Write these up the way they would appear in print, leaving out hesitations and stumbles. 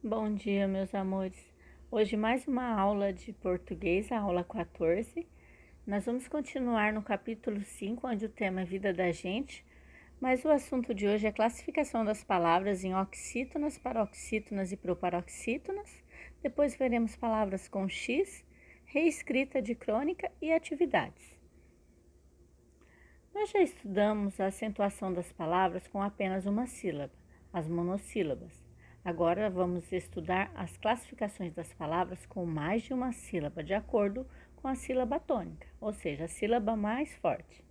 Bom dia, meus amores. Hoje mais uma aula de português, a aula 14. Nós vamos continuar no capítulo 5, onde o tema é vida da gente, mas o assunto de hoje é a classificação das palavras em oxítonas, paroxítonas e proparoxítonas. Depois veremos palavras com X, reescrita de crônica e atividades. Nós já estudamos a acentuação das palavras com apenas uma sílaba, as monossílabas. Agora vamos estudar as classificações das palavras com mais de uma sílaba, de acordo com a sílaba tônica, ou seja, a sílaba mais forte.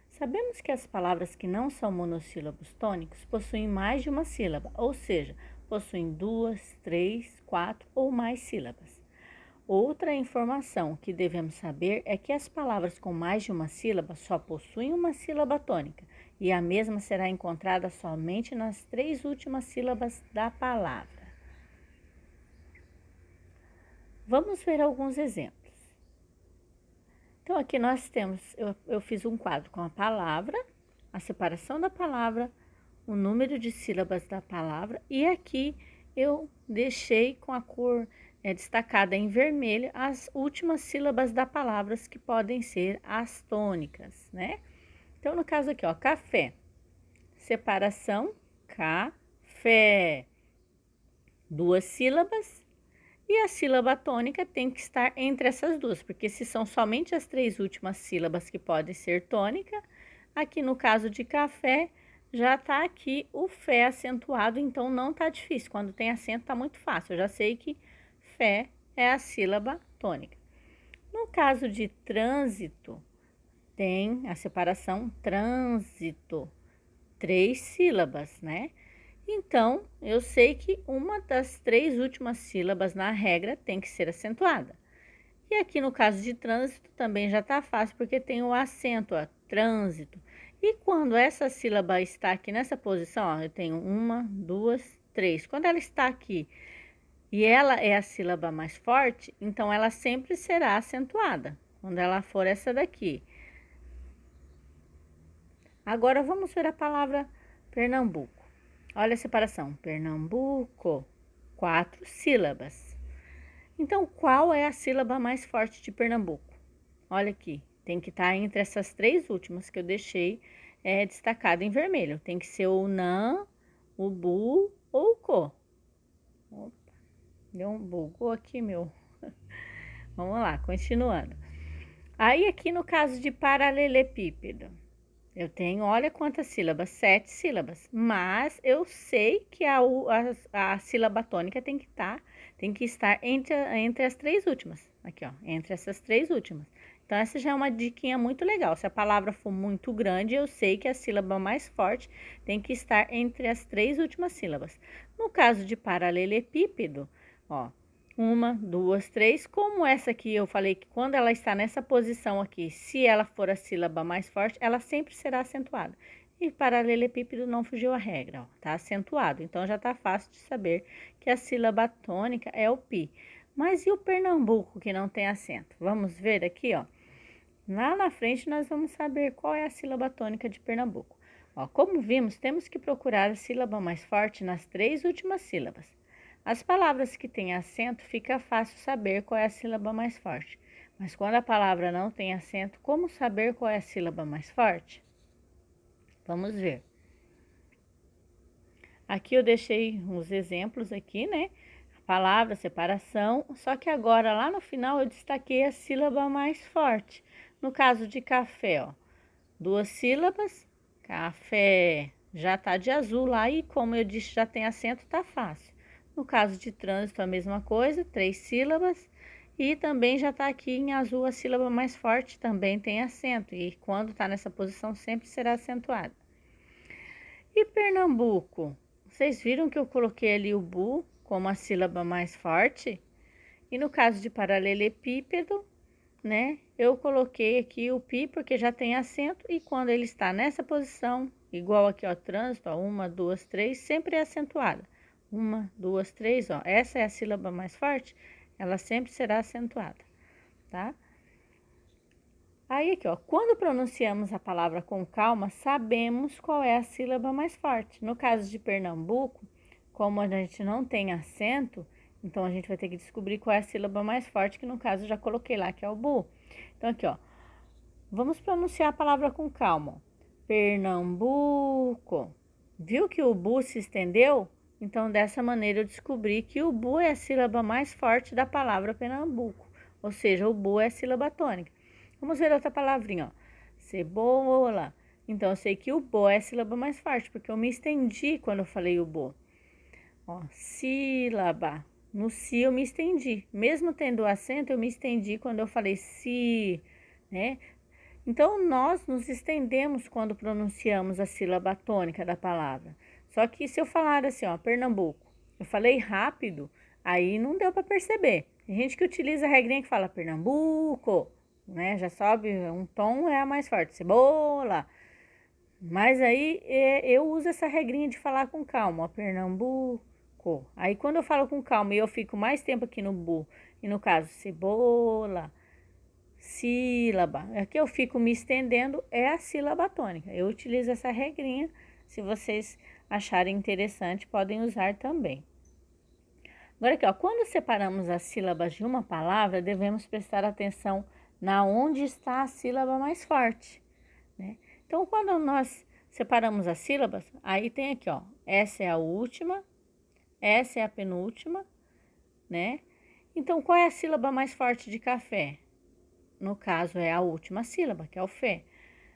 Sabemos que as palavras que não são monossílabos tônicos possuem mais de uma sílaba, ou seja, possuem 2, 3, 4 ou mais sílabas. Outra informação que devemos saber é que as palavras com mais de uma sílaba só possuem uma sílaba tônica e a mesma será encontrada somente nas 3 últimas sílabas da palavra. Vamos ver alguns exemplos. Então, aqui nós temos, eu fiz um quadro com a palavra, a separação da palavra, o número de sílabas da palavra e aqui eu deixei com a cor destacada em vermelho as últimas sílabas da palavra que podem ser as tônicas, né? Então, no caso aqui, ó, café, separação, café, 2 sílabas e a sílaba tônica tem que estar entre essas duas, porque se são somente as 3 últimas sílabas que podem ser tônica, aqui no caso de café, já está aqui o fé acentuado, então não está difícil. Quando tem acento, está muito fácil. Eu já sei que fé é a sílaba tônica. No caso de trânsito, tem a separação trânsito, 3 sílabas, né? Então, eu sei que uma das 3 últimas sílabas na regra tem que ser acentuada. E aqui no caso de trânsito também já está fácil, porque tem o acento, ó, trânsito. E quando essa sílaba está aqui nessa posição, ó, eu tenho 1, 2, 3. Quando ela está aqui e ela é a sílaba mais forte, então ela sempre será acentuada. Quando ela for essa daqui. Agora vamos ver a palavra Pernambuco. Olha a separação, Pernambuco, 4 sílabas. Então, qual é a sílaba mais forte de Pernambuco? Olha aqui, tem que estar entre essas 3 últimas que eu deixei destacado em vermelho. Tem que ser o NAN, o BU ou o CO. Opa, deu um bugou aqui, meu. Vamos lá, continuando. Aí, aqui no caso de paralelepípedo, eu tenho, olha quantas sílabas, 7 sílabas, mas eu sei que a sílaba tônica tem que estar entre as 3 últimas, aqui ó, entre essas 3 últimas. Então essa já é uma diquinha muito legal, se a palavra for muito grande, eu sei que a sílaba mais forte tem que estar entre as 3 últimas sílabas. No caso de paralelepípedo, ó, 1, 2, 3, como essa aqui eu falei que quando ela está nessa posição aqui, se ela for a sílaba mais forte, ela sempre será acentuada. E paralelepípedo não fugiu a regra, ó, tá acentuado. Então já tá fácil de saber que a sílaba tônica é o pi. Mas e o Pernambuco que não tem acento? Vamos ver aqui, ó. Lá na frente nós vamos saber qual é a sílaba tônica de Pernambuco. Ó, como vimos, temos que procurar a sílaba mais forte nas 3 últimas sílabas. As palavras que têm acento, fica fácil saber qual é a sílaba mais forte. Mas quando a palavra não tem acento, como saber qual é a sílaba mais forte? Vamos ver. Aqui eu deixei uns exemplos aqui, né? A palavra, separação, só que agora lá no final eu destaquei a sílaba mais forte. No caso de café, ó, 2 sílabas, café, já tá de azul lá e como eu disse, já tem acento, tá fácil. No caso de trânsito, a mesma coisa, 3 sílabas. E também já está aqui em azul a sílaba mais forte, também tem acento. E quando está nessa posição, sempre será acentuada. E Pernambuco? Vocês viram que eu coloquei ali o bu como a sílaba mais forte? E no caso de paralelepípedo, né? Eu coloquei aqui o pi porque já tem acento e quando ele está nessa posição, igual aqui, ó, trânsito, ó, 1, 2, 3, sempre é acentuada. 1, 2, 3, ó, essa é a sílaba mais forte, ela sempre será acentuada, tá? Aí aqui, ó, quando pronunciamos a palavra com calma, sabemos qual é a sílaba mais forte. No caso de Pernambuco, como a gente não tem acento, então a gente vai ter que descobrir qual é a sílaba mais forte, que no caso eu já coloquei lá, que é o bu. Então aqui, ó, vamos pronunciar a palavra com calma. Pernambuco. Viu que o bu se estendeu? Então, dessa maneira, eu descobri que o bu é a sílaba mais forte da palavra Pernambuco. Ou seja, o bu é a sílaba tônica. Vamos ver outra palavrinha, ó. Cebola. Então, eu sei que o bo é a sílaba mais forte, porque eu me estendi quando eu falei o bo. Ó, sílaba. No si eu me estendi. Mesmo tendo acento, eu me estendi quando eu falei si, né? Então, nós nos estendemos quando pronunciamos a sílaba tônica da palavra. Só que se eu falar assim, ó, Pernambuco, eu falei rápido, aí não deu para perceber. Tem gente que utiliza a regrinha que fala Pernambuco, né? Já sobe um tom, é a mais forte, cebola. Mas aí eu uso essa regrinha de falar com calma, ó, Pernambuco. Aí quando eu falo com calma e eu fico mais tempo aqui no bu, e no caso, cebola, sílaba. Aqui eu fico me estendendo, é a sílaba tônica. Eu utilizo essa regrinha, se vocês acharem interessante, podem usar também. Agora aqui, ó, quando separamos as sílabas de uma palavra, devemos prestar atenção na onde está a sílaba mais forte, né? Então, quando nós separamos as sílabas, aí tem aqui, ó, essa é a última, essa é a penúltima, né? Então, qual é a sílaba mais forte de café? No caso, é a última sílaba, que é o fé.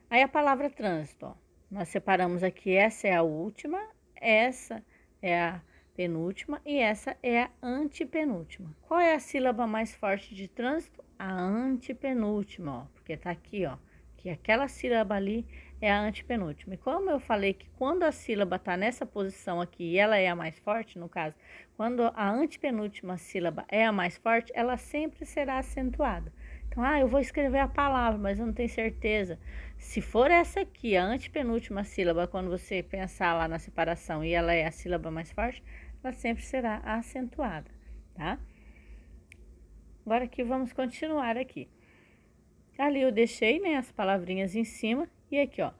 Aí a palavra trânsito, ó. Nós separamos aqui, essa é a última, essa é a penúltima e essa é a antepenúltima. Qual é a sílaba mais forte de trânsito? A antepenúltima, ó, porque tá aqui, ó, que aquela sílaba ali é a antepenúltima. E como eu falei que quando a sílaba tá nessa posição aqui e ela é a mais forte, no caso, quando a antepenúltima sílaba é a mais forte, ela sempre será acentuada. Então, eu vou escrever a palavra, mas eu não tenho certeza. Se for essa aqui, a antepenúltima sílaba, quando você pensar lá na separação e ela é a sílaba mais forte, ela sempre será acentuada, tá? Agora aqui vamos continuar aqui. Ali eu deixei, né, as palavrinhas em cima e aqui, ó.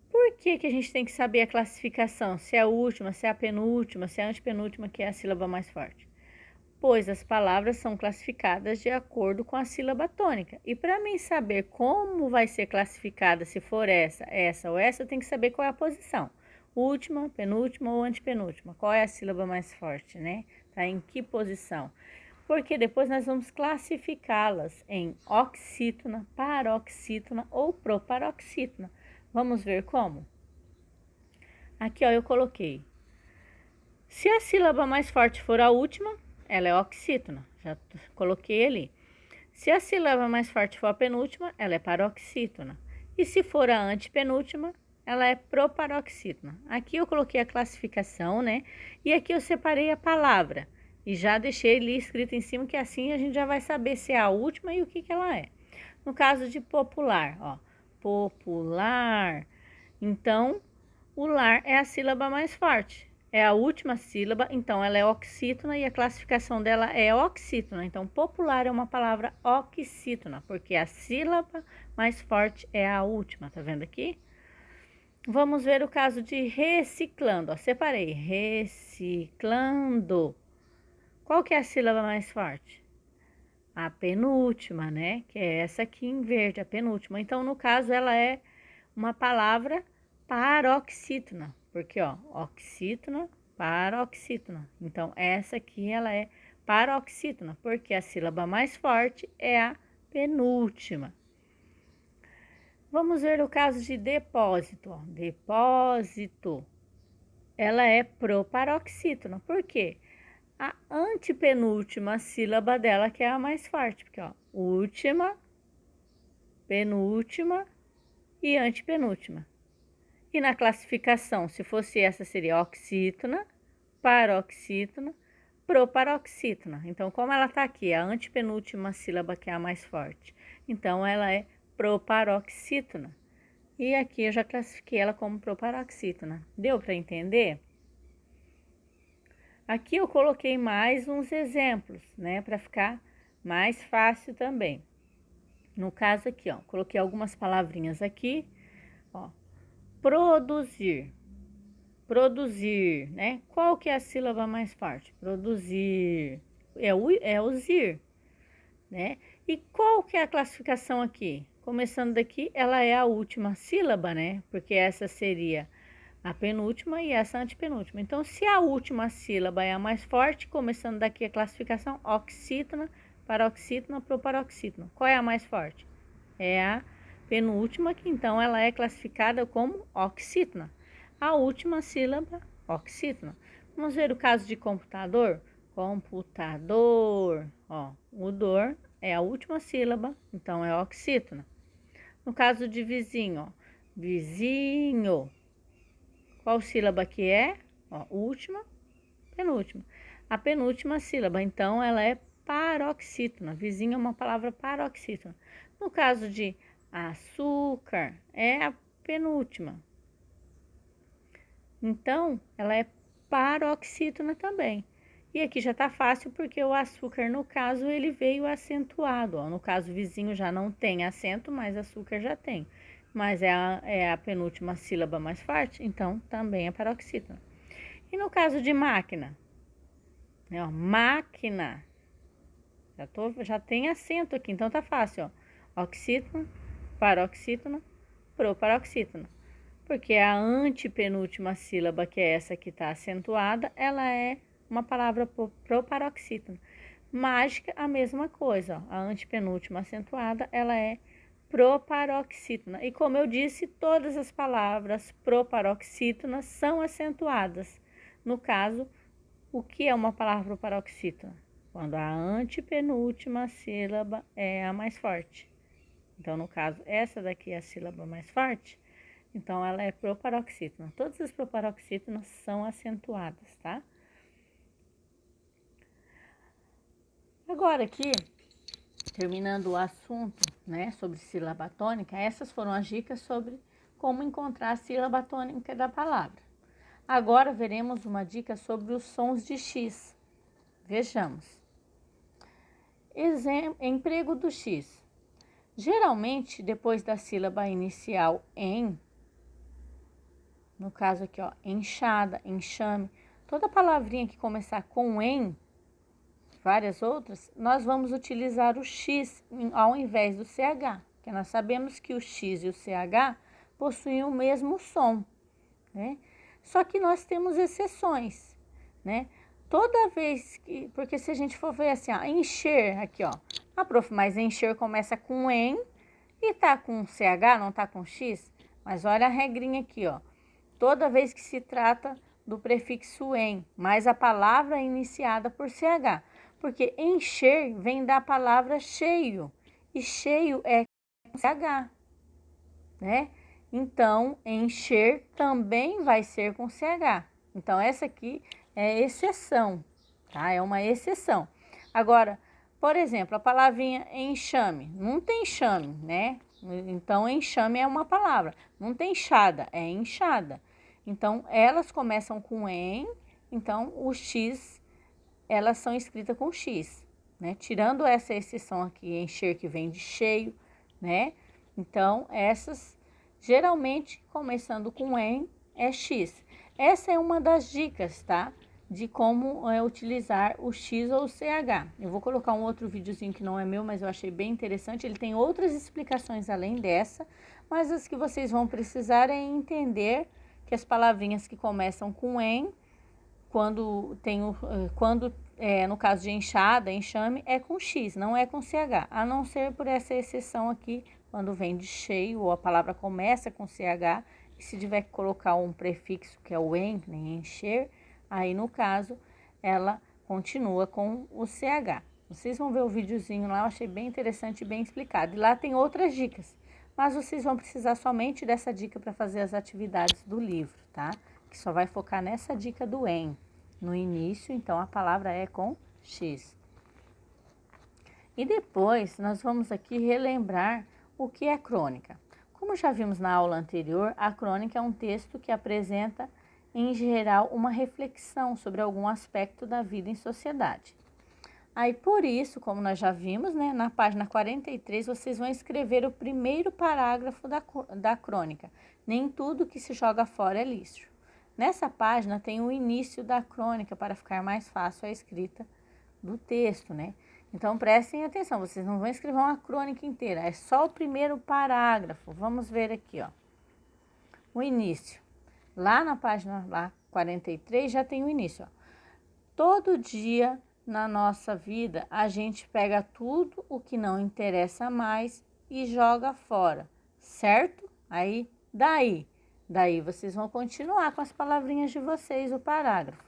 Por que que a gente tem que saber a classificação? Se é a última, se é a penúltima, se é a antepenúltima, que é a sílaba mais forte? Pois as palavras são classificadas de acordo com a sílaba tônica. E para mim saber como vai ser classificada, se for essa ou essa, eu tenho que saber qual é a posição. Última, penúltima ou antepenúltima. Qual é a sílaba mais forte, né? Tá em que posição? Porque depois nós vamos classificá-las em oxítona, paroxítona ou proparoxítona. Vamos ver como? Aqui, ó, eu coloquei. Se a sílaba mais forte for a última, ela é oxítona, já coloquei ali. Se a sílaba mais forte for a penúltima, ela é paroxítona. E se for a antepenúltima, ela é proparoxítona. Aqui eu coloquei a classificação, né? E aqui eu separei a palavra. E já deixei ali escrito em cima, que assim a gente já vai saber se é a última e o que ela é. No caso de popular, ó. Popular. Então, o lar é a sílaba mais forte. É a última sílaba, então ela é oxítona e a classificação dela é oxítona. Então, popular é uma palavra oxítona, porque a sílaba mais forte é a última, tá vendo aqui? Vamos ver o caso de reciclando, ó, separei, reciclando. Qual que é a sílaba mais forte? A penúltima, né? Que é essa aqui em verde, a penúltima. Então, no caso, ela é uma palavra paroxítona, porque, ó, oxítona, paroxítona. Então, essa aqui, ela é paroxítona, porque a sílaba mais forte é a penúltima. Vamos ver o caso de depósito, ó. Depósito, ela é proparoxítona, por quê? A antepenúltima sílaba dela que é a mais forte, porque, ó, última, penúltima e antepenúltima. E na classificação, se fosse essa, seria oxítona, paroxítona, proparoxítona. Então, como ela está aqui, a antepenúltima sílaba que é a mais forte, então ela é proparoxítona. E aqui eu já classifiquei ela como proparoxítona. Deu para entender? Aqui eu coloquei mais uns exemplos, né, para ficar mais fácil também. No caso aqui, ó, coloquei algumas palavrinhas aqui, ó. Produzir. produzir, né? Qual que é a sílaba mais forte? Produzir. É o zir, né? E qual que é a classificação aqui? Começando daqui, ela é a última sílaba, né? Porque essa seria a penúltima e essa a antepenúltima. Então, se a última sílaba é a mais forte, começando daqui a classificação, oxítona, paroxítona, proparoxítona. Qual é a mais forte? É a penúltima, que então ela é classificada como oxítona. A última sílaba, oxítona. Vamos ver o caso de computador? Computador, ó, o dor é a última sílaba, então é oxítona. No caso de vizinho, ó, vizinho, qual sílaba que é? Ó, última, penúltima. A penúltima sílaba, então ela é paroxítona. Vizinho é uma palavra paroxítona. No caso de açúcar, é a penúltima. Então, ela é paroxítona também. E aqui já tá fácil porque o açúcar, no caso, ele veio acentuado. Ó. No caso, vizinho já não tem acento, mas açúcar já tem. Mas é a penúltima sílaba mais forte, então também é paroxítona. E no caso de máquina? Né, ó, máquina. Já tem acento aqui, então tá fácil. Ó. Oxítona, paroxítona, proparoxítona. Porque a antepenúltima sílaba, que é essa que está acentuada, ela é uma palavra proparoxítona. Mágica, a mesma coisa. Ó. A antepenúltima acentuada, ela é proparoxítona. E como eu disse, todas as palavras proparoxítonas são acentuadas. No caso, o que é uma palavra proparoxítona? Quando a antepenúltima sílaba é a mais forte. Então, no caso, essa daqui é a sílaba mais forte. Então, ela é proparoxítona. Todas as proparoxítonas são acentuadas, tá? Agora aqui, terminando o assunto, né, sobre sílaba tônica, essas foram as dicas sobre como encontrar a sílaba tônica da palavra. Agora veremos uma dica sobre os sons de X. Vejamos. Emprego do X. Geralmente, depois da sílaba inicial em, no caso aqui, ó, enxada, enxame, toda palavrinha que começar com em, várias outras, nós vamos utilizar o X ao invés do CH, porque nós sabemos que o X e o CH possuem o mesmo som, né? Só que nós temos exceções, né? Toda vez que, porque se a gente for ver assim, ó, encher, aqui, ó, prof, mas encher começa com em e tá com CH, não tá com X, mas olha a regrinha aqui, ó. Toda vez que se trata do prefixo em, mais a palavra iniciada por CH. Porque encher vem da palavra cheio, e cheio é com CH, né? Então, encher também vai ser com CH. Então, essa aqui é exceção, tá? É uma exceção. Agora, por exemplo, a palavrinha enxame, não tem enxame, né? Então, enxame é uma palavra. Não tem enxada, é enxada. Então, elas começam com em, então o X, elas são escritas com X, né? Tirando essa exceção aqui, encher, que vem de cheio, né? Então, essas, geralmente, começando com em, é X. Essa é uma das dicas, tá? De como utilizar o X ou o CH. Eu vou colocar um outro videozinho que não é meu, mas eu achei bem interessante. Ele tem outras explicações além dessa, mas as que vocês vão precisar é entender que as palavrinhas que começam com em, no caso de enxada, enxame, é com X, não é com CH, a não ser por essa exceção aqui, quando vem de cheio ou a palavra começa com CH, e se tiver que colocar um prefixo que é o em, nem encher, aí no caso ela continua com o CH. Vocês vão ver o videozinho lá, eu achei bem interessante e bem explicado. E lá tem outras dicas, mas vocês vão precisar somente dessa dica para fazer as atividades do livro, tá? Que só vai focar nessa dica do em. No início, então, a palavra é com X. E depois, nós vamos aqui relembrar o que é crônica. Como já vimos na aula anterior, a crônica é um texto que apresenta, em geral, uma reflexão sobre algum aspecto da vida em sociedade. Aí, por isso, como nós já vimos, né, na página 43, vocês vão escrever o primeiro parágrafo da crônica. Nem tudo que se joga fora é lixo. Nessa página tem o início da crônica para ficar mais fácil a escrita do texto, né? Então prestem atenção, vocês não vão escrever uma crônica inteira, é só o primeiro parágrafo. Vamos ver aqui, ó. O início. Lá na página 43 já tem o início, ó. Todo dia na nossa vida a gente pega tudo o que não interessa mais e joga fora, certo? Daí vocês vão continuar com as palavrinhas de vocês, o parágrafo,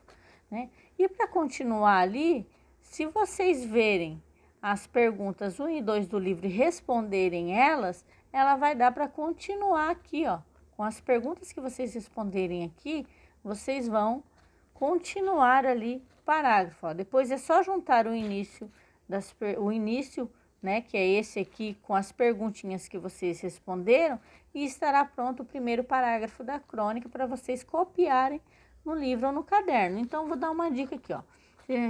né? E para continuar ali, se vocês verem as perguntas 1 e 2 do livro e responderem elas, ela vai dar para continuar aqui, ó. Com as perguntas que vocês responderem aqui, vocês vão continuar ali o parágrafo, ó. Depois é só juntar o início, né, que é esse aqui, com as perguntinhas que vocês responderam, e estará pronto o primeiro parágrafo da crônica para vocês copiarem no livro ou no caderno. Então, vou dar uma dica aqui, ó.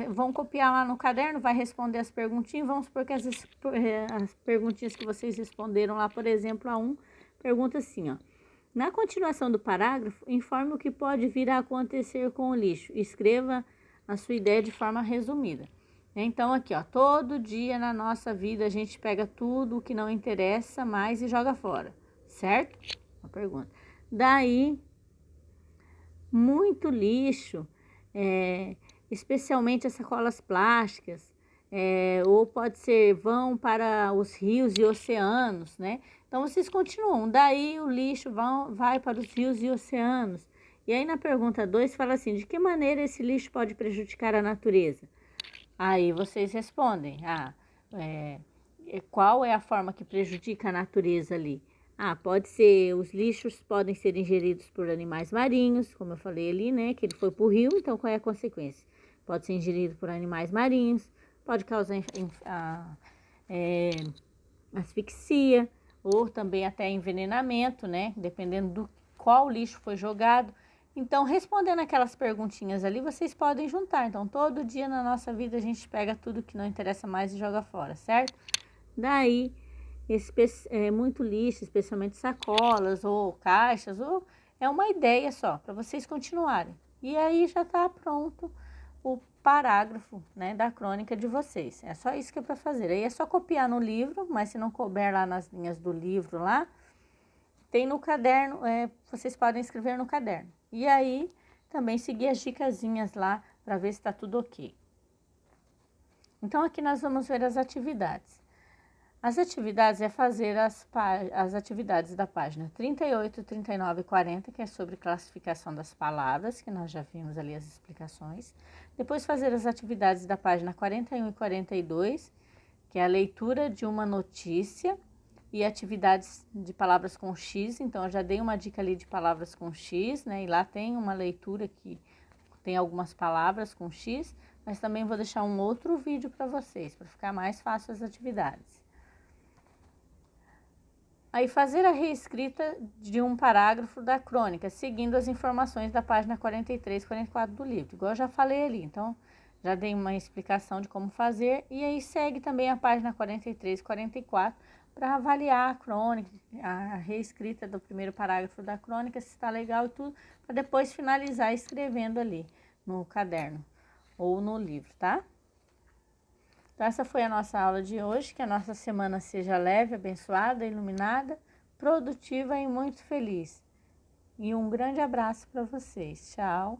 Vão copiar lá no caderno, vai responder as perguntinhas. Vamos supor que as perguntinhas que vocês responderam lá, por exemplo, a 1, pergunta assim, ó. Na continuação do parágrafo, informe o que pode vir a acontecer com o lixo. Escreva a sua ideia de forma resumida. Então, aqui, ó, todo dia na nossa vida a gente pega tudo o que não interessa mais e joga fora, certo? Uma pergunta. Daí, muito lixo, especialmente as sacolas plásticas, ou pode ser, vão para os rios e oceanos, né? Então, vocês continuam. Daí, o lixo vai para os rios e oceanos. E aí, na pergunta 2, fala assim, de que maneira esse lixo pode prejudicar a natureza? Aí vocês respondem, qual é a forma que prejudica a natureza ali? Pode ser, os lixos podem ser ingeridos por animais marinhos, como eu falei ali, né, que ele foi para o rio, então qual é a consequência? Pode ser ingerido por animais marinhos, pode causar asfixia, ou também até envenenamento, né, dependendo do qual lixo foi jogado. Então, respondendo aquelas perguntinhas ali, vocês podem juntar. Então, todo dia na nossa vida a gente pega tudo que não interessa mais e joga fora, certo? Daí, muito lixo, especialmente sacolas ou caixas, ou é uma ideia só, para vocês continuarem. E aí já está pronto o parágrafo, né, da crônica de vocês. É só isso que é para fazer. Aí é só copiar no livro, mas se não couber lá nas linhas do livro lá, tem no caderno, vocês podem escrever no caderno. E aí, também seguir as dicasinhas lá para ver se está tudo ok. Então, aqui nós vamos ver as atividades. As atividades é fazer as atividades da página 38, 39 e 40, que é sobre classificação das palavras, que nós já vimos ali as explicações. Depois fazer as atividades da página 41 e 42, que é a leitura de uma notícia, e atividades de palavras com X. Então, eu já dei uma dica ali de palavras com X, né? E lá tem uma leitura que tem algumas palavras com X, mas também vou deixar um outro vídeo para vocês, para ficar mais fácil as atividades. Aí, fazer a reescrita de um parágrafo da crônica, seguindo as informações da página 43 e 44 do livro, igual eu já falei ali. Então, já dei uma explicação de como fazer, e aí segue também a página 43 e 44, para avaliar a crônica, a reescrita do primeiro parágrafo da crônica, se está legal e tudo, para depois finalizar escrevendo ali no caderno ou no livro, tá? Então, essa foi a nossa aula de hoje, que a nossa semana seja leve, abençoada, iluminada, produtiva e muito feliz. E um grande abraço para vocês. Tchau!